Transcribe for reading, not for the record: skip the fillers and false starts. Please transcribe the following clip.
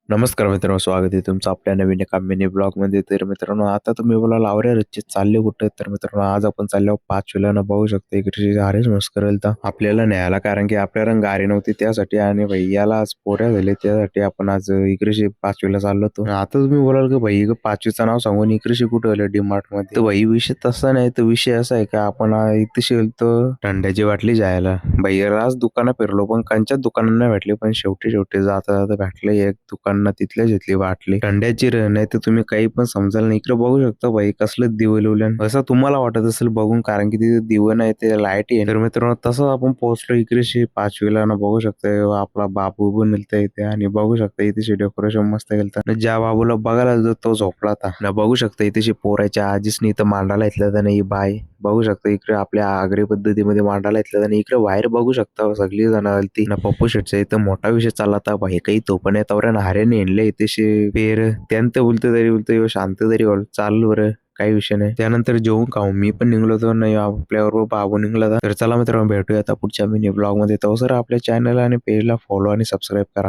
नमस्कार मित्रांनो, स्वागत आहे तुमचं आपल्या नवीन एका मिनी ब्लॉगमध्ये. तर मित्रांनो, आता तुम्ही बोलाल "अरे रच्चे चालले कुठे?" तर मित्रांनो, आज आपण चाललो 5 विलानं बघू शकता इकडची अरेच मस्करेल तर आपल्याला न्यायला, कारण की आपल्याला गाडी नव्हती त्यासाठी आणि भैयाला आज पोऱ्या झाले त्यासाठी आपण आज इकडची 5 विला चाललो होतो. आता तुम्ही बोलाल की भाई 5 विचं नाव सांगून इकडची कुठं आलं डी-मार्टमध्ये. तर भाई विषय तसा नाही, तर विषय असा आहे का आपण इथे गेलतो थंड्याची बाटली जायला. भैयाला आज दुकानं फिरलो पण कंच्याच दुकानात नाही भेटली, पण शेवटी जाता जाता भेटलं एक दुकान ना तिथल्या घेतली बाटली थंड्याची नाही तर तुम्ही काही पण समजाल नाही. इकडे बघू शकता भाई कसलं दिवे लावल्यान असं तुम्हाला वाटत असेल बघून, कारण की तिथे दिवे नाही ते लाईट आहे. तर मित्रांनो तसं आपण पोहोचलो इकडेशी 5वीला ना, बघू शकता आपला बाबू पण मिळतंय इथे आणि बघू शकता इथे डेकोरेशन मस्त केलं. ज्या बाबूला बघायला जो तो झोपला होता ना, बघू शकता इथे पोराच्या आजीच नाही तर मांडायला इथल्या तर नाही बाय बघू शकता इकडे आपल्या आगरी पद्धतीमध्ये मांडायला इथलं आणि इकडे बाहेर बघू शकता सगळी जण आलती ना. पप्पू शेटचा इथं मोठा विषय चालला होता भाई, काही तो पण येतावर हाऱ्याने आणले इथे पेर त्यांत बोलतो तरी बोलतो शांत तरी चालू बरं काही विषय नाही. त्यानंतर जेवून खाऊ मी पण निघलो होतो नाही, आपल्याबरोबर बाबू निघला होता. तर चला मित्रांनो, भेटूया आता पुढच्या मिनी ब्लॉग मध्ये. तो सर आपल्या चॅनल आणि पेजला फॉलो आणि सबस्क्राईब करा.